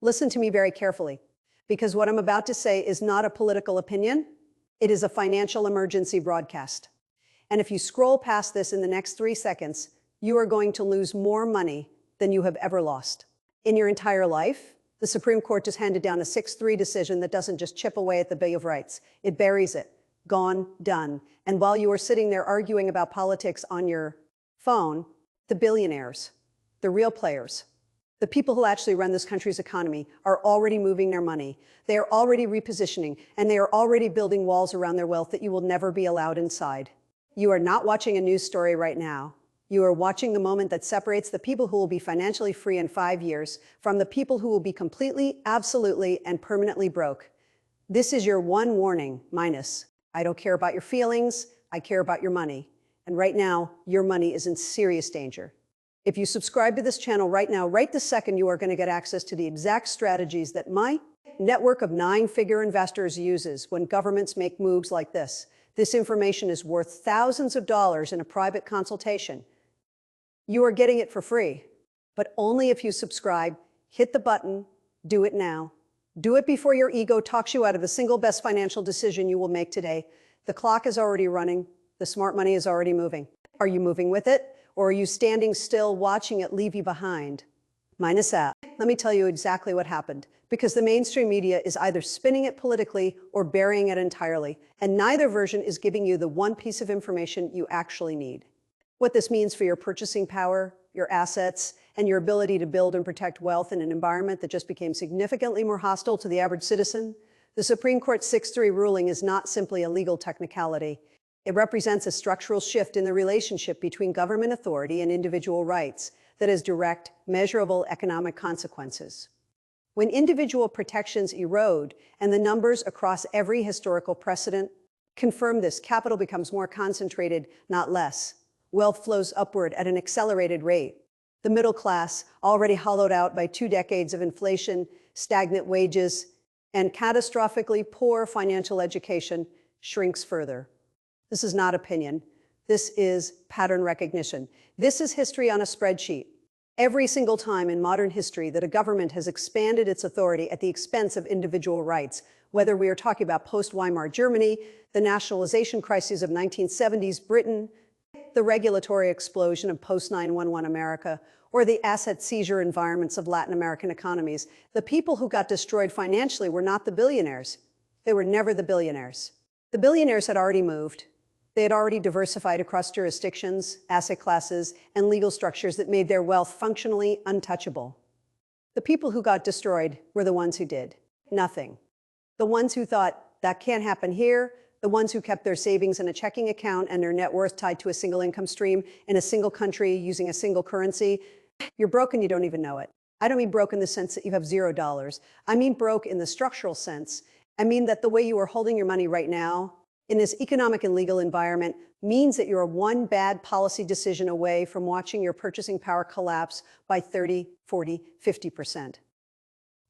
Listen to me very carefully, because what I'm about to say is not a political opinion. It is a financial emergency broadcast. And if you scroll past this in the next 3 seconds, you are going to lose more money than you have ever lost. In your entire life, the Supreme Court just handed down a 6-3 decision that doesn't just chip away at the Bill of Rights. It buries it. Gone, done. And while you are sitting there arguing about politics on your phone, the billionaires, the real players, the people who actually run this country's economy are already moving their money. They are already repositioning, and they are already building walls around their wealth that you will never be allowed inside. You are not watching a news story right now. You are watching the moment that separates the people who will be financially free in 5 years from the people who will be completely, absolutely, and permanently broke. This is your one warning, minus, I don't care about your feelings, I care about your money. And right now, your money is in serious danger. If you subscribe to this channel right now, right this second, you are going to get access to the exact strategies that my network of 9-figure investors uses when governments make moves like this. This information is worth thousands of dollars in a private consultation. You are getting it for free, but only if you subscribe. Hit the button, do it now. Do it before your ego talks you out of the single best financial decision you will make today. The clock is already running. The smart money is already moving. Are you moving with it? Or are you standing still watching it leave you behind? Minus that. Let me tell you exactly what happened, because the mainstream media is either spinning it politically or burying it entirely, and neither version is giving you the one piece of information you actually need. What this means for your purchasing power, your assets, and your ability to build and protect wealth in an environment that just became significantly more hostile to the average citizen. The Supreme Court's 6-3 ruling is not simply a legal technicality. It represents a structural shift in the relationship between government authority and individual rights that has direct, measurable economic consequences. When individual protections erode, and the numbers across every historical precedent confirm this, capital becomes more concentrated, not less. Wealth flows upward at an accelerated rate. The middle class, already hollowed out by 2 decades of inflation, stagnant wages, and catastrophically poor financial education, shrinks further. This is not opinion. This is pattern recognition. This is history on a spreadsheet. Every single time in modern history that a government has expanded its authority at the expense of individual rights, whether we are talking about post-Weimar Germany, the nationalization crises of 1970s Britain, the regulatory explosion of post-9/11 America, or the asset seizure environments of Latin American economies, the people who got destroyed financially were not the billionaires. They were never the billionaires. The billionaires had already moved. They had already diversified across jurisdictions, asset classes, and legal structures that made their wealth functionally untouchable. The people who got destroyed were the ones who did nothing. The ones who thought, that can't happen here. The ones who kept their savings in a checking account and their net worth tied to a single income stream in a single country using a single currency. You're broke and you don't even know it. I don't mean broke in the sense that you have $0. I mean broke in the structural sense. I mean that the way you are holding your money right now in this economic and legal environment means that you're one bad policy decision away from watching your purchasing power collapse by 30, 40, 50%.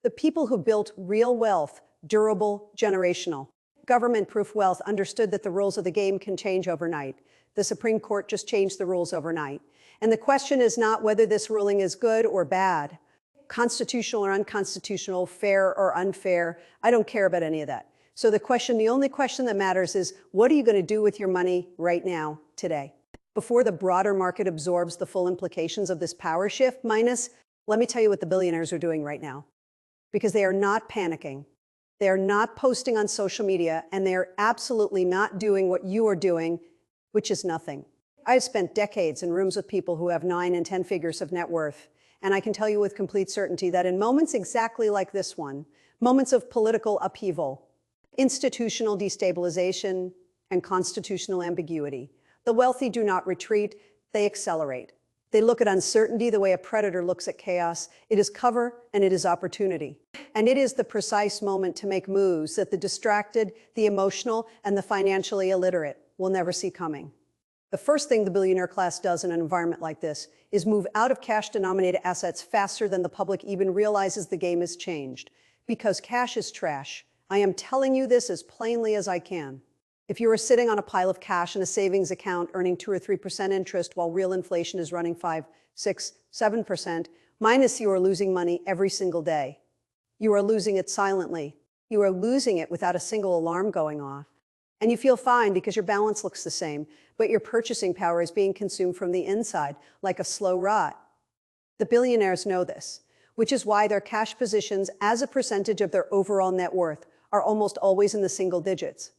The people who built real wealth, durable, generational, government-proof wealth understood that the rules of the game can change overnight. The Supreme Court just changed the rules overnight. And the question is not whether this ruling is good or bad, constitutional or unconstitutional, fair or unfair. I don't care about any of that. So the only question that matters is, what are you going to do with your money right now, today? Before the broader market absorbs the full implications of this power shift, let me tell you what the billionaires are doing right now. Because they are not panicking. They are not posting on social media, and they are absolutely not doing what you are doing, which is nothing. I've spent decades in rooms with people who have 9 and 10 figures of net worth, and I can tell you with complete certainty that in moments exactly like this one, moments of political upheaval, institutional destabilization, and constitutional ambiguity, the wealthy do not retreat, they accelerate. They look at uncertainty the way a predator looks at chaos. It is cover and it is opportunity. And it is the precise moment to make moves that the distracted, the emotional, and the financially illiterate will never see coming. The first thing the billionaire class does in an environment like this is move out of cash-denominated assets faster than the public even realizes the game has changed. Because cash is trash. I am telling you this as plainly as I can. If you are sitting on a pile of cash in a savings account earning 2 or 3% interest while real inflation is running 5, 6, 7%, minus you are losing money every single day. You are losing it silently. You are losing it without a single alarm going off. And you feel fine because your balance looks the same, but your purchasing power is being consumed from the inside like a slow rot. The billionaires know this, which is why their cash positions as a percentage of their overall net worth are almost always in the single digits.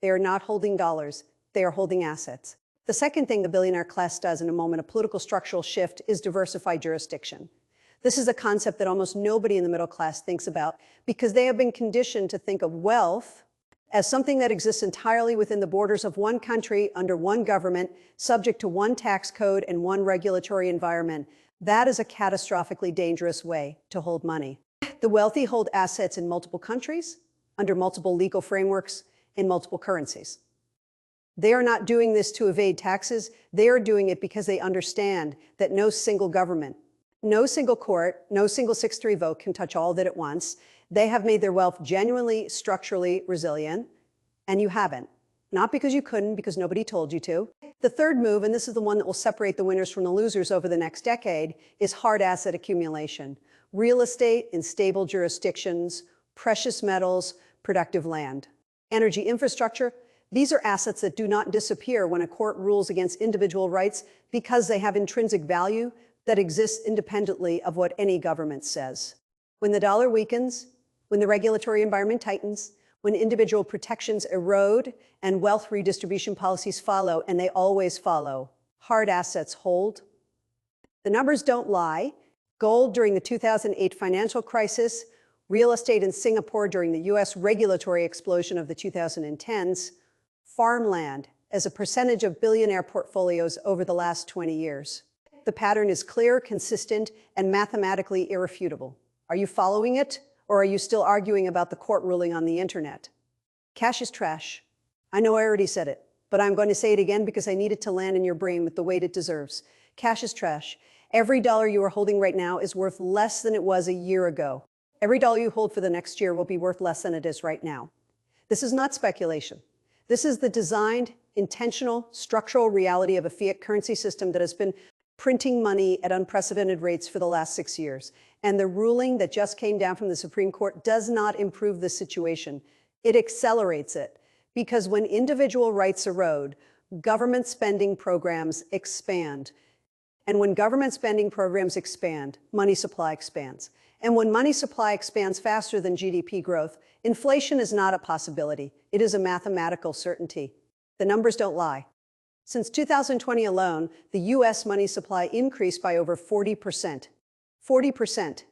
They are not holding dollars, they are holding assets. The second thing the billionaire class does in a moment of political structural shift is diversify jurisdiction. This is a concept that almost nobody in the middle class thinks about because they have been conditioned to think of wealth as something that exists entirely within the borders of one country, under one government, subject to one tax code and one regulatory environment. That is a catastrophically dangerous way to hold money. The wealthy hold assets in multiple countries, under multiple legal frameworks, in multiple currencies. They are not doing this to evade taxes. They are doing it because they understand that no single government, no single court, no single 6-3 vote can touch all of it at once. They have made their wealth genuinely structurally resilient, and you haven't. Not because you couldn't, because nobody told you to. The third move, and this is the one that will separate the winners from the losers over the next decade, is hard asset accumulation. Real estate in stable jurisdictions, precious metals, productive land. Energy infrastructure, these are assets that do not disappear when a court rules against individual rights because they have intrinsic value that exists independently of what any government says. When the dollar weakens, when the regulatory environment tightens, when individual protections erode and wealth redistribution policies follow, and they always follow, hard assets hold. The numbers don't lie. Gold during the 2008 financial crisis, real estate in Singapore during the US regulatory explosion of the 2010s, farmland as a percentage of billionaire portfolios over the last 20 years. The pattern is clear, consistent, and mathematically irrefutable. Are you following it, or are you still arguing about the court ruling on the internet? Cash is trash. I know I already said it, but I'm going to say it again because I need it to land in your brain with the weight it deserves. Cash is trash. Every dollar you are holding right now is worth less than it was a year ago. Every dollar you hold for the next year will be worth less than it is right now. This is not speculation. This is the designed, intentional, structural reality of a fiat currency system that has been printing money at unprecedented rates for the last 6 years. And the ruling that just came down from the Supreme Court does not improve the situation. It accelerates it. Because when individual rights erode, government spending programs expand. And when government spending programs expand, money supply expands. And when money supply expands faster than GDP growth, inflation is not a possibility. It is a mathematical certainty. The numbers don't lie. Since 2020 alone, the US money supply increased by over 40%. 40%.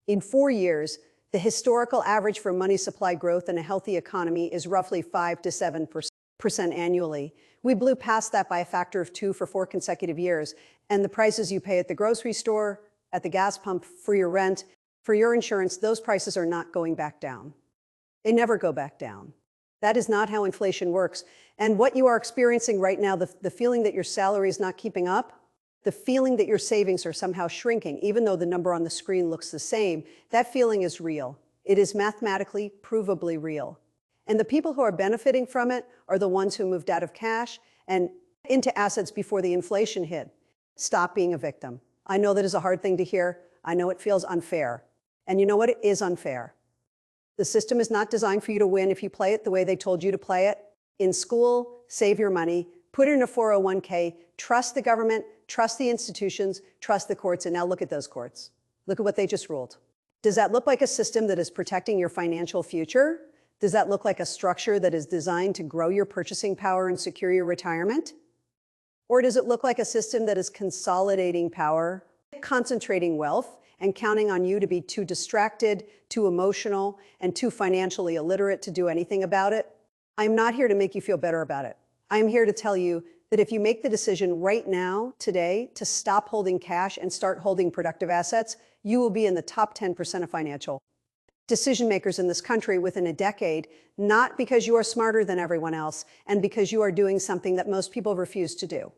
In 4 years, the historical average for money supply growth in a healthy economy is roughly 5 to 7% annually. We blew past that by a factor of 2 for 4 consecutive years, and the prices you pay at the grocery store, at the gas pump, for your rent, for your insurance, those prices are not going back down. They never go back down. That is not how inflation works. And what you are experiencing right now, the feeling that your salary is not keeping up, the feeling that your savings are somehow shrinking, even though the number on the screen looks the same, that feeling is real. It is mathematically, provably real. And the people who are benefiting from it are the ones who moved out of cash and into assets before the inflation hit. Stop being a victim. I know that is a hard thing to hear. I know it feels unfair. And you know what? It is unfair. The system is not designed for you to win if you play it the way they told you to play it. In school, save your money, put it in a 401k, trust the government, trust the institutions, trust the courts, and now look at those courts. Look at what they just ruled. Does that look like a system that is protecting your financial future? Does that look like a structure that is designed to grow your purchasing power and secure your retirement? Or does it look like a system that is consolidating power, concentrating wealth, and counting on you to be too distracted, too emotional, and too financially illiterate to do anything about it? I'm not here to make you feel better about it. I'm here to tell you that if you make the decision right now, today, to stop holding cash and start holding productive assets, you will be in the top 10% of financial decision makers in this country within a decade, not because you are smarter than everyone else and because you are doing something that most people refuse to do.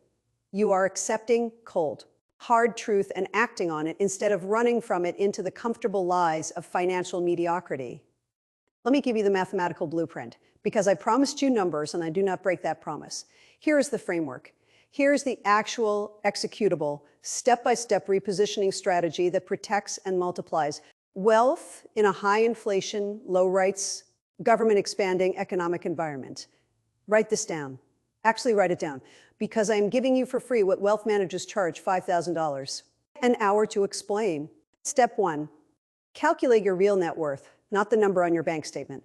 You are accepting cold, hard truth and acting on it instead of running from it into the comfortable lies of financial mediocrity. Let me give you the mathematical blueprint, because I promised you numbers and I do not break that promise. Here is the framework. Here's the actual executable, step-by-step repositioning strategy that protects and multiplies Wealth in a high inflation, low rights, government expanding economic environment. Write this down. Actually, write it down, because I am giving you for free what wealth managers charge $5,000 an hour to explain. Step 1. Calculate your real net worth, not the number on your bank statement.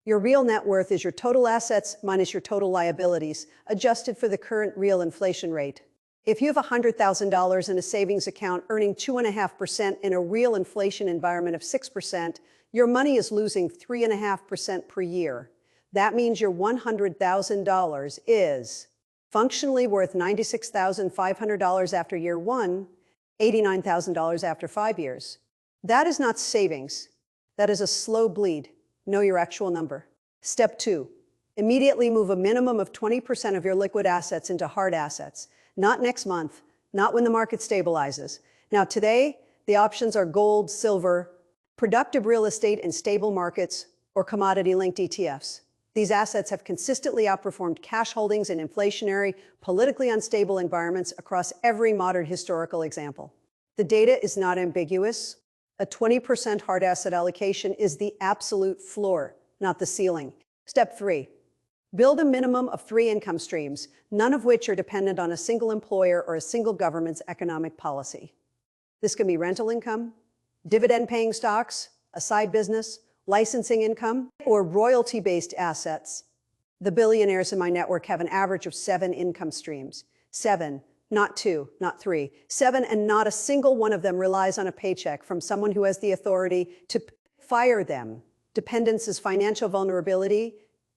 Your real net worth is your total assets minus your total liabilities, adjusted for the current real inflation rate. If you have $100,000 in a savings account earning 2.5% in a real inflation environment of 6%, your money is losing 3.5% per year. That means your $100,000 is functionally worth $96,500 after year 1, $89,000 after 5 years. That is not savings. That is a slow bleed. Know your actual number. Step 2. Immediately move a minimum of 20% of your liquid assets into hard assets. Not next month, not when the market stabilizes. Now today, the options are gold, silver, productive real estate in stable markets, or commodity-linked ETFs. These assets have consistently outperformed cash holdings in inflationary, politically unstable environments across every modern historical example. The data is not ambiguous. A 20% hard asset allocation is the absolute floor, not the ceiling. Step 3. Build a minimum of 3 income streams, none of which are dependent on a single employer or a single government's economic policy. This can be rental income, dividend-paying stocks, a side business, licensing income, or royalty-based assets. The billionaires in my network have an average of 7 income streams. 7. Not 2, not 3. 7, and not a single one of them relies on a paycheck from someone who has the authority to fire them. Dependence is financial vulnerability.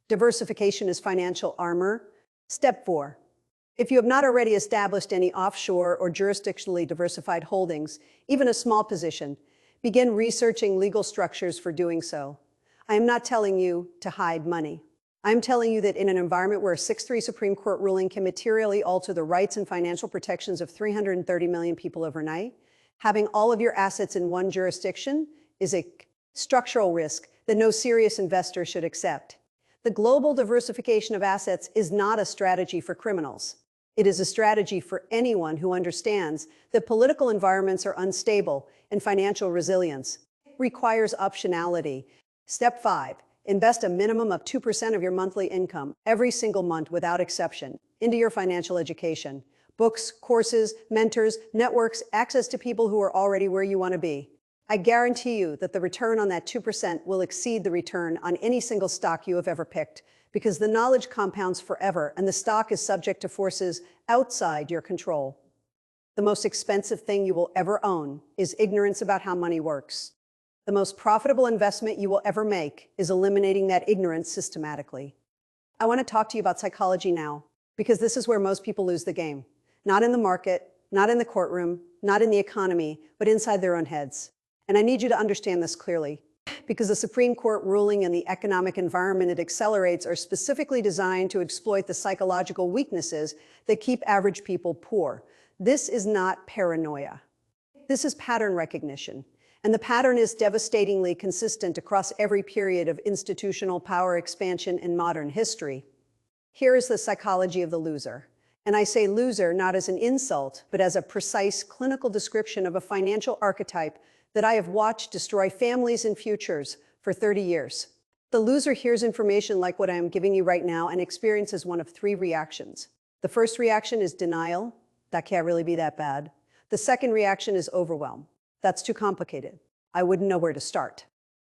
Diversification is financial armor. Step 4. If you have not already established any offshore or jurisdictionally diversified holdings, even a small position, begin researching legal structures for doing so. I am not telling you to hide money. I'm telling you that in an environment where a 6-3 Supreme Court ruling can materially alter the rights and financial protections of 330 million people overnight, having all of your assets in one jurisdiction is a structural risk that no serious investor should accept. The global diversification of assets is not a strategy for criminals. It is a strategy for anyone who understands that political environments are unstable and financial resilience requires optionality. Step 5. Invest a minimum of 2% of your monthly income every single month without exception into your financial education. Books, courses, mentors, networks, access to people who are already where you want to be. I guarantee you that the return on that 2% will exceed the return on any single stock you have ever picked, because the knowledge compounds forever and the stock is subject to forces outside your control. The most expensive thing you will ever own is ignorance about how money works. The most profitable investment you will ever make is eliminating that ignorance systematically. I want to talk to you about psychology now, because this is where most people lose the game. Not in the market, not in the courtroom, not in the economy, but inside their own heads. And I need you to understand this clearly, because the Supreme Court ruling and the economic environment it accelerates are specifically designed to exploit the psychological weaknesses that keep average people poor. This is not paranoia. This is pattern recognition. And the pattern is devastatingly consistent across every period of institutional power expansion in modern history. Here is the psychology of the loser. And I say loser not as an insult, but as a precise clinical description of a financial archetype that I have watched destroy families and futures for 30 years. The loser hears information like what I am giving you right now and experiences one of 3 reactions. The first reaction is denial. That can't really be that bad. The second reaction is overwhelm. That's too complicated. I wouldn't know where to start.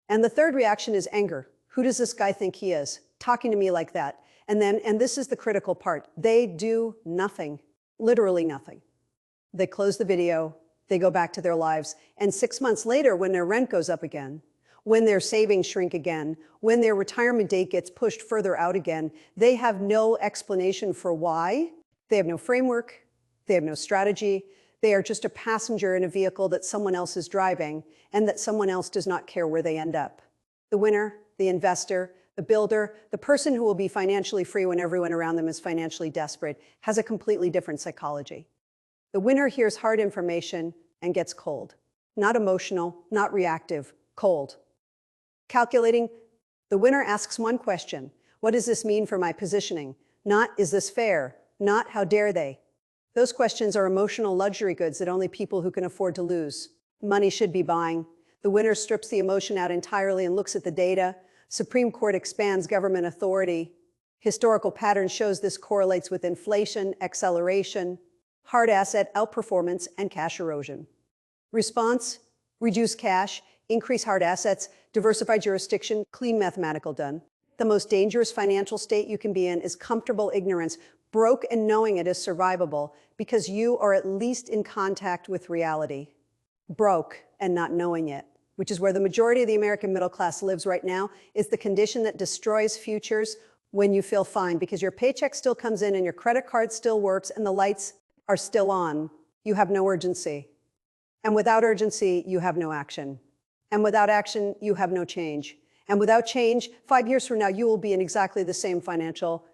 And the third reaction is anger. Who does this guy think he is, talking to me like that? And this is the critical part, they do nothing, literally nothing. They close the video, they go back to their lives, and 6 months later, when their rent goes up again, when their savings shrink again, when their retirement date gets pushed further out again, they have no explanation for why. They have no framework, they have no strategy. They are just a passenger in a vehicle that someone else is driving and that someone else does not care where they end up. The winner, the investor, the builder, the person who will be financially free when everyone around them is financially desperate, has a completely different psychology. The winner hears hard information and gets cold. Not emotional, not reactive, cold. Calculating, the winner asks one question: what does this mean for my positioning? Not, is this fair? Not, how dare they? Those questions are emotional luxury goods that only people who can afford to lose money should be buying. The winner strips the emotion out entirely and looks at the data. Supreme Court expands government authority. Historical pattern shows this correlates with inflation, acceleration, hard asset outperformance, and cash erosion. Response: reduce cash, increase hard assets, diversify jurisdiction, clean mathematical done. The most dangerous financial state you can be in is comfortable ignorance, broke and knowing it is survivable, because you are at least in contact with reality. Broke and not knowing it, which is where the majority of the American middle class lives right now, is the condition that destroys futures when you feel fine, because your paycheck still comes in and your credit card still works and the lights are still on. You have no urgency. And without urgency, you have no action. And without action, you have no change. And without change, 5 years from now, you will be in exactly the same financial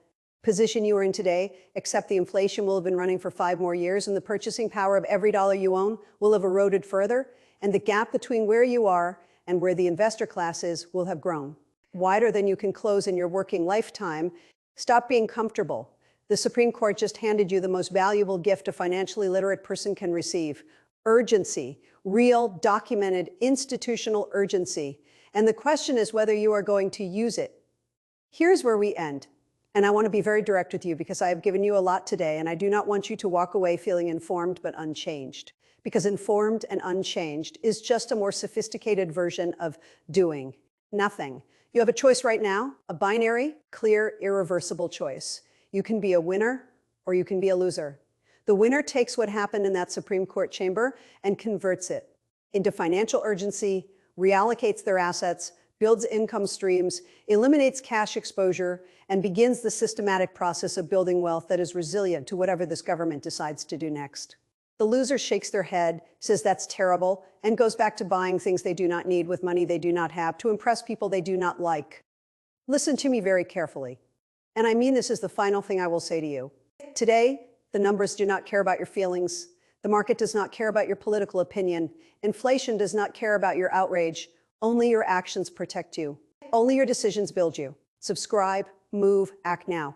position you are in today, except the inflation will have been running for 5 more years, and the purchasing power of every dollar you own will have eroded further, and the gap between where you are and where the investor class is will have grown wider than you can close in your working lifetime. Stop being comfortable. The Supreme Court just handed you the most valuable gift a financially literate person can receive: urgency, real, documented, institutional urgency. And the question is whether you are going to use it. Here's where we end. And I want to be very direct with you, because I have given you a lot today, and I do not want you to walk away feeling informed but unchanged. Because informed and unchanged is just a more sophisticated version of doing nothing. You have a choice right now, a binary, clear, irreversible choice. You can be a winner or you can be a loser. The winner takes what happened in that Supreme Court chamber and converts it into financial urgency, reallocates their assets, builds income streams, eliminates cash exposure, and begins the systematic process of building wealth that is resilient to whatever this government decides to do next. The loser shakes their head, says that's terrible, and goes back to buying things they do not need with money they do not have to impress people they do not like. Listen to me very carefully. And I mean this is the final thing I will say to you. Today, the numbers do not care about your feelings. The market does not care about your political opinion. Inflation does not care about your outrage. Only your actions protect you. Only your decisions build you. Subscribe, move, act now.